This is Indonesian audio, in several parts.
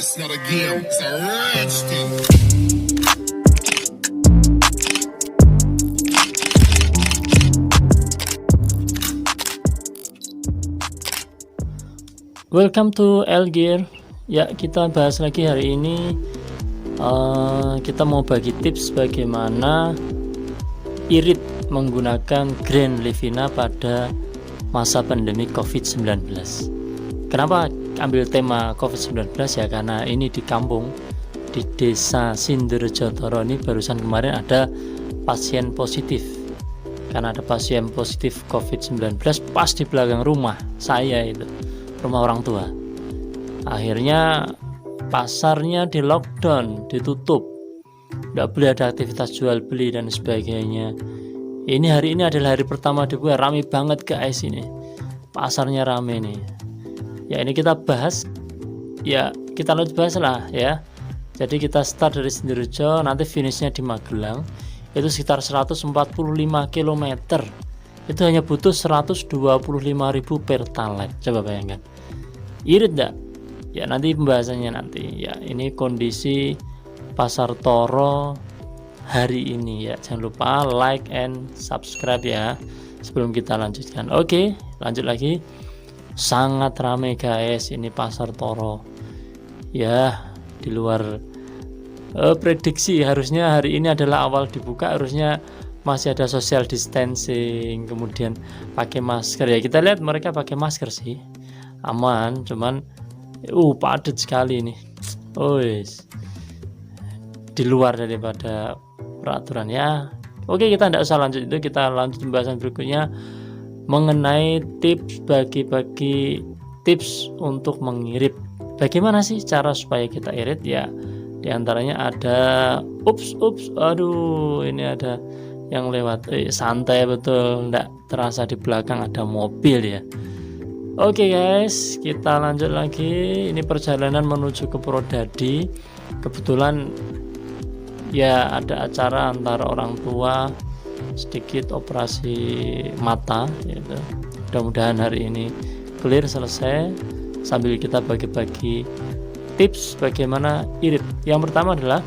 It's not a game, it's a rich thing. Welcome to Elgear. Ya, kita bahas lagi hari ini. Kita mau bagi tips bagaimana irit menggunakan Grand Livina pada masa pandemi COVID-19. Kenapa ambil tema COVID-19 ya? Karena ini di kampung, di desa Sinderjotoro ini barusan kemarin ada pasien positif. Karena ada pasien positif COVID-19 pas di belakang rumah saya itu, rumah orang tua. Akhirnya pasarnya di lockdown, ditutup, nggak boleh ada aktivitas jual beli dan sebagainya. Hari ini adalah hari pertama dibuka, rame banget guys, ini pasarnya rame nih. Ya, ini kita bahas, ya kita lanjut bahas lah ya. Jadi kita start dari Sinderjo, nanti finishnya di Magelang, itu sekitar 145 km. Itu hanya butuh 125.000 per talet. Coba bayangkan, irit enggak? Ya nanti pembahasannya nanti. Ya ini kondisi pasar Toro hari ini ya. Jangan lupa like and subscribe ya sebelum kita lanjutkan. Oke, lanjut lagi. Sangat ramai guys ini pasar Toro. Ya, di luar prediksi, harusnya hari ini adalah awal dibuka, harusnya masih ada social distancing, kemudian pakai masker ya. Kita lihat mereka pakai masker sih, aman, cuman padat sekali nih. Di luar daripada peraturan ya. Oke, kita tidak usah lanjut itu, kita lanjut pembahasan berikutnya mengenai tips, bagi-bagi tips untuk mengirit. Bagaimana sih cara supaya kita irit ya? Di antaranya ada aduh, ini ada yang lewat. Santai betul, enggak terasa di belakang ada mobil ya. Oke guys, kita lanjut lagi. Ini perjalanan menuju ke Purwodadi. Kebetulan ya ada acara antara orang tua, sedikit operasi mata gitu. Mudah-mudahan hari ini clear, selesai, sambil kita bagi-bagi tips bagaimana irit. Yang pertama adalah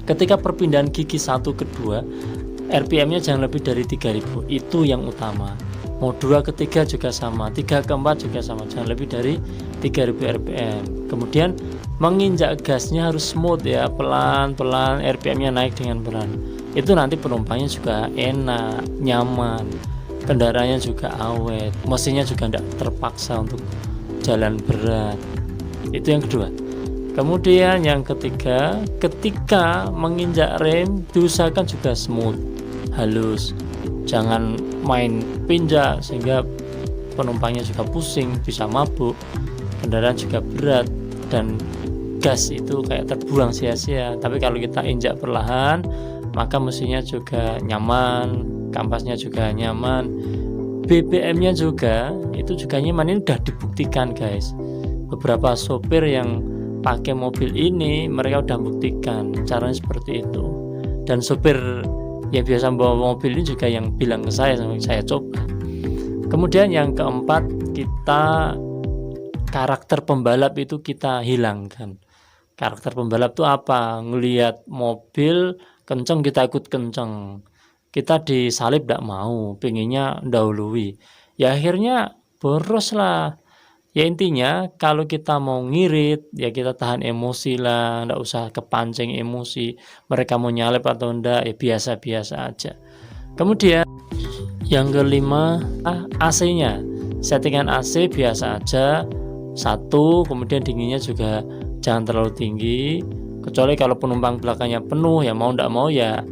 ketika perpindahan gigi 1 ke 2, RPM nya jangan lebih dari 3000. Itu yang utama. Mau 2 ke 3 juga sama, 3 ke 4 juga sama, jangan lebih dari 3000 RPM. Kemudian menginjak gasnya harus smooth ya, pelan-pelan, RPM nya naik dengan pelan. Itu nanti penumpangnya juga enak, nyaman, kendaraannya juga awet, mesinnya juga tidak terpaksa untuk jalan berat. Itu yang kedua. Kemudian yang ketiga, ketika menginjak rem diusahakan juga smooth, halus, jangan main pinjak sehingga penumpangnya juga pusing, bisa mabuk, kendaraan juga berat dan gas itu kayak terbuang sia-sia. Tapi kalau kita injak perlahan, maka mesinnya juga nyaman, kampasnya juga nyaman, BBM-nya juga itu juga nyaman. Ini udah dibuktikan guys. Beberapa sopir yang pakai mobil ini mereka udah buktikan caranya seperti itu. Dan sopir yang biasa bawa mobil ini juga yang bilang ke saya coba. Kemudian yang keempat, kita karakter pembalap itu kita hilangkan. Karakter pembalap itu apa? Ngelihat mobil kenceng kita ikut kenceng, kita disalip tidak mau, pengennya dahului ya, akhirnya boros lah ya. Intinya kalau kita mau ngirit ya kita tahan emosi lah, tidak usah kepancing emosi, mereka mau nyalip atau enggak ya biasa-biasa aja. Kemudian yang kelima, AC nya, settingan AC biasa aja, 1, kemudian dinginnya juga jangan terlalu tinggi, kecuali kalau penumpang belakangnya penuh ya mau ndak mau ya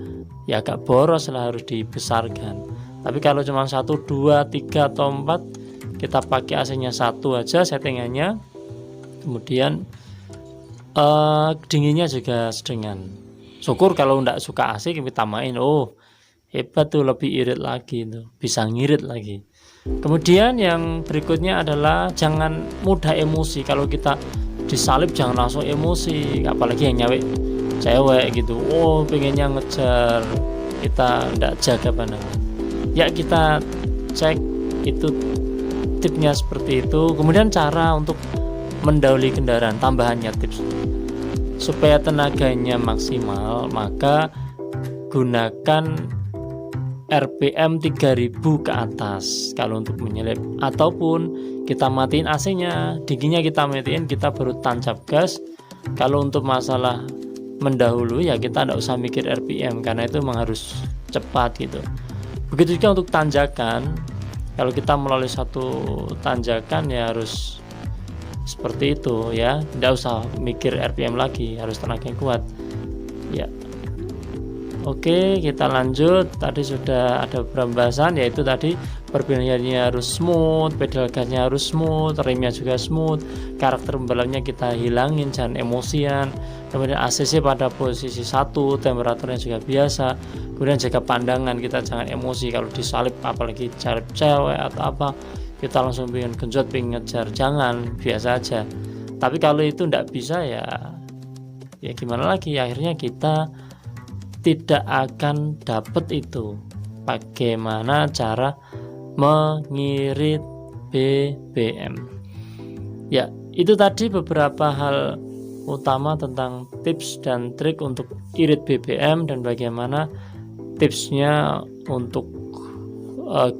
agak boros lah, harus dibesarkan. Tapi kalau cuma 1, 2, 3 atau 4, kita pakai AC-nya 1 aja settingannya. Kemudian dinginnya juga sedengan. Syukur kalau ndak suka AC kita main, hebat tuh, lebih irit lagi tuh, bisa ngirit lagi. Kemudian yang berikutnya adalah jangan mudah emosi. Kalau kita disalip jangan langsung emosi, apalagi yang nyawek cewek gitu, pengennya ngejar, kita ndak jaga pandangan ya. Kita cek itu tipsnya seperti itu. Kemudian cara untuk mendahului kendaraan, tambahannya tips supaya tenaganya maksimal, maka gunakan RPM 3000 ke atas kalau untuk menyelip, ataupun kita matiin AC-nya, dinginnya kita matiin, kita baru tancap gas. Kalau untuk masalah mendahului ya kita tidak usah mikir RPM karena itu memang harus cepat gitu. Begitu juga untuk tanjakan, kalau kita melalui satu tanjakan ya harus seperti itu ya, tidak usah mikir RPM lagi, harus tenaga yang kuat ya. Oke, kita lanjut. Tadi sudah ada pembahasan, yaitu tadi perpindahannya harus smooth, pedal gasnya harus smooth, remnya juga smooth, karakter pembalapnya kita hilangin, jangan emosian. Kemudian ACC pada posisi 1, temperaturnya juga biasa. Kemudian jaga pandangan, kita jangan emosi kalau disalip, apalagi salip cewek atau apa, kita langsung pengen genjot, pengen ngejar, jangan, biasa aja. Tapi kalau itu tidak bisa ya gimana lagi, akhirnya kita tidak akan dapat itu. Bagaimana cara mengirit BBM? Ya, itu tadi beberapa hal utama tentang tips dan trik untuk irit BBM dan bagaimana tipsnya untuk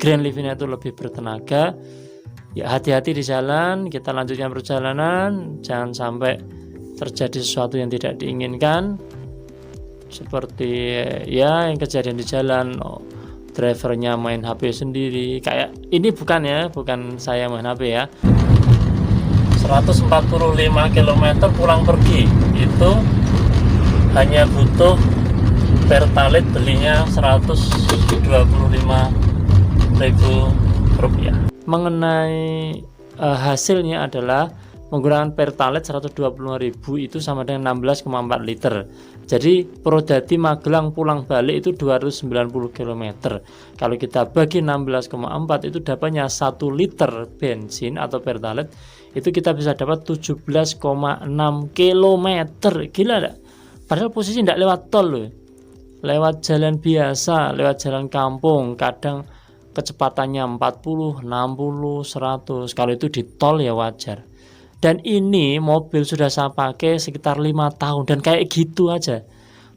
Grand Livina itu lebih bertenaga. Ya, hati-hati di jalan, kita lanjutkan perjalanan, jangan sampai terjadi sesuatu yang tidak diinginkan. Seperti ya yang kejadian di jalan, drivernya main HP sendiri, kayak ini bukan saya main HP ya. 145 km pulang pergi itu hanya butuh Pertalite belinya Rp125.000. Mengenai hasilnya adalah menggunakan Pertalite 125.000 itu sama dengan 16,4 liter. Jadi Prodadi Magelang pulang balik itu 290 km. Kalau kita bagi 16,4 itu dapatnya 1 liter bensin atau Pertalite, itu kita bisa dapat 17,6 km. Gila enggak? Padahal posisi tidak lewat tol loh. Lewat jalan biasa, lewat jalan kampung, kadang kecepatannya 40, 60, 100. Kalau itu di tol ya wajar. Dan ini mobil sudah saya pakai sekitar 5 tahun dan kayak gitu aja.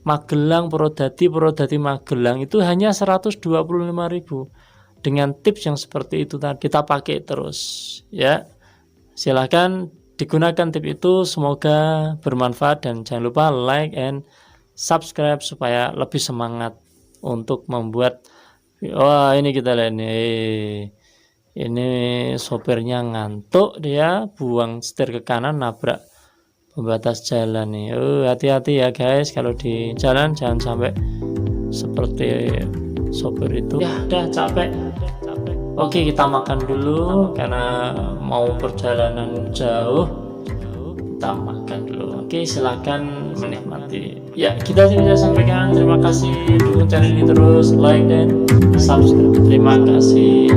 Magelang Prodadi Magelang itu hanya 125.000. Dengan tips yang seperti itu tadi kita pakai terus ya. Silahkan digunakan tips itu, semoga bermanfaat dan jangan lupa like and subscribe supaya lebih semangat untuk membuat. Wah, ini kita lihat nih. Ini sopirnya ngantuk, dia buang setir ke kanan, nabrak pembatas jalan nih. Hati-hati ya guys, kalau di jalan jangan sampai seperti sopir itu. Ya udah capek. Oke, kita makan dulu karena mau perjalanan jauh. Kita makan dulu. Oke, silakan menikmati. Ya, kita sudah sampaikan. Terima kasih, dukung channel ini terus, like dan subscribe. Terima kasih.